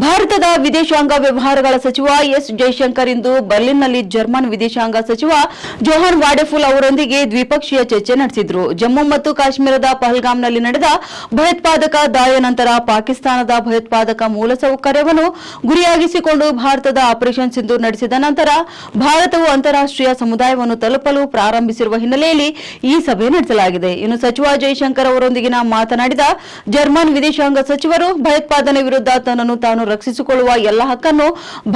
ಭಾರತದ ವಿದೇಶಾಂಗ ವ್ಯವಹಾರಗಳ ಸಚಿವ ಎಸ್ ಜೈಶಂಕರ್ ಇಂದು ಬರ್ಲಿನ್ನಲ್ಲಿ ಜರ್ಮನ್ ವಿದೇಶಾಂಗ ಸಚಿವ ಜೋಹಾನ್ ವಾಡೆಫುಲ್ ಅವರೊಂದಿಗೆ ದ್ವಿಪಕ್ಷೀಯ ಚರ್ಚೆ ನಡೆಸಿದರು. ಜಮ್ಮು ಮತ್ತು ಕಾಶ್ಮೀರದ ಪಹಲ್ಗಾಮ್ನಲ್ಲಿ ನಡೆದ ಭಯೋತ್ಪಾದಕ ದಾಳಿಯ ನಂತರ ಪಾಕಿಸ್ತಾನದ ಭಯೋತ್ಪಾದಕ ಮೂಲಸೌಕರ್ಯವನ್ನು ಗುರಿಯಾಗಿಸಿಕೊಂಡು ಭಾರತದ ಆಪರೇಷನ್ ಸಿಂಧೂರ್ ನಡೆಸಿದ ನಂತರ ಭಾರತವು ಅಂತಾರಾಷ್ಟೀಯ ಸಮುದಾಯವನ್ನು ತಲುಪಲು ಪ್ರಾರಂಭಿಸಿರುವ ಹಿನ್ನೆಲೆಯಲ್ಲಿ ಈ ಸಭೆ ನಡೆಸಲಾಗಿದೆ. ಇನ್ನು ಸಚಿವ ಜೈಶಂಕರ್ ಅವರೊಂದಿಗಿನ ಮಾತನಾಡಿದ ಜರ್ಮನ್ ವಿದೇಶಾಂಗ ಸಚಿವರು ಭಯೋತ್ಪಾದನೆ ವಿರುದ್ಧ ತನ್ನನ್ನು ತಾನು ರಕ್ಷಿಸಿಕೊಳ್ಳುವ ಎಲ್ಲ ಹಕ್ಕನ್ನು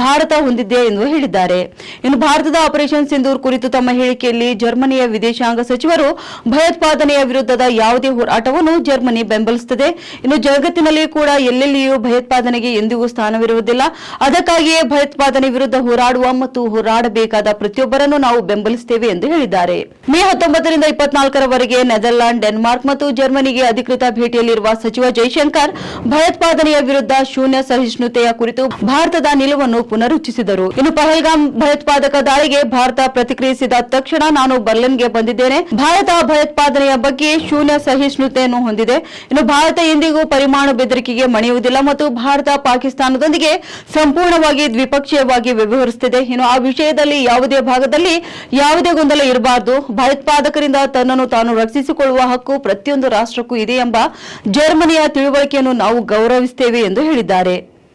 ಭಾರತ ಹೊಂದಿದೆ ಎಂದು ಹೇಳಿದ್ದಾರೆ. ಇನ್ನು ಭಾರತದ ಆಪರೇಷನ್ ಸಿಂಧೂರ್ ಕುರಿತು ತಮ್ಮ ಹೇಳಿಕೆಯಲ್ಲಿ ಜರ್ಮನಿಯ ವಿದೇಶಾಂಗ ಸಚಿವರು ಭಯೋತ್ಪಾದನೆಯ ವಿರುದ್ಧದ ಯಾವುದೇ ಹೋರಾಟವನ್ನು ಜರ್ಮನಿ ಬೆಂಬಲಿಸುತ್ತದೆ. ಇನ್ನು ಜಗತ್ತಿನಲ್ಲಿ ಕೂಡ ಎಲ್ಲೆಲ್ಲಿಯೂ ಭಯೋತ್ಪಾದನೆಗೆ ಎಂದಿಗೂ ಸ್ಥಾನವಿರುವುದಿಲ್ಲ. ಅದಕ್ಕಾಗಿಯೇ ಭಯೋತ್ಪಾದನೆ ವಿರುದ್ಧ ಹೋರಾಡುವ ಮತ್ತು ಹೋರಾಡಬೇಕಾದ ಪ್ರತಿಯೊಬ್ಬರನ್ನು ನಾವು ಬೆಂಬಲಿಸುತ್ತೇವೆ ಎಂದು ಹೇಳಿದ್ದಾರೆ. ಮೇ 19 ರಿಂದ 24 ರವರೆಗೆ ನೆದರ್ಲ್ಯಾಂಡ್, ಡೆನ್ಮಾರ್ಕ್ ಮತ್ತು ಜರ್ಮನಿಗೆ ಅಧಿಕೃತ ಭೇಟಿಯಲ್ಲಿರುವ ಸಚಿವ ಜೈಶಂಕರ್ ಭಯೋತ್ಪಾದನೆಯ ವಿರುದ್ಧ ಶೂನ್ಯ ಸಹಿಷ್ಣುತೆಯ ಕುರಿತು ಭಾರತದ ನಿಲುವನ್ನು ಪುನರುಚ್ಚರಿಸಿದರು. ಇನ್ನು ಪಹಲ್ಗಾಮ್ ಭಯೋತ್ಪಾದಕ ದಾಳಿಗೆ ಭಾರತ ಪ್ರತಿಕ್ರಿಯಿಸಿದ ತಕ್ಷಣ ನಾನು ಬರ್ಲಿನ್ಗೆ ಬಂದಿದ್ದೇನೆ. ಭಾರತ ಭಯೋತ್ಪಾದನೆಯ ಬಗ್ಗೆ ಶೂನ್ಯ ಸಹಿಷ್ಣುತೆಯನ್ನು ಹೊಂದಿದೆ. ಇನ್ನು ಭಾರತ ಎಂದಿಗೂ ಪರಮಾಣು ಬೆದರಿಕೆಗೆ ಮಣಿಯುವುದಿಲ್ಲ ಮತ್ತು ಭಾರತ ಪಾಕಿಸ್ತಾನದೊಂದಿಗೆ ಸಂಪೂರ್ಣವಾಗಿ ದ್ವಿಪಕ್ಷೀಯವಾಗಿ ವ್ಯವಹರಿಸುತ್ತಿದೆ. ಇನ್ನು ಆ ವಿಷಯದಲ್ಲಿ ಯಾವುದೇ ಭಾಗದಲ್ಲಿ ಯಾವುದೇ ಗೊಂದಲ ಇರಬಾರದು. ಭಯೋತ್ಪಾದಕರಿಂದ ತನ್ನನ್ನು ತಾನು ರಕ್ಷಿಸಿಕೊಳ್ಳುವ ಹಕ್ಕು ಪ್ರತಿಯೊಂದು ರಾಷ್ಟ್ರಕ್ಕೂ ಇದೆ ಎಂಬ ಜರ್ಮನಿಯ ತಿಳುವಳಿಕೆಯನ್ನು ನಾವು ಗೌರವಿಸುತ್ತೇವೆ ಎಂದು ಹೇಳಿದ್ದಾರೆ.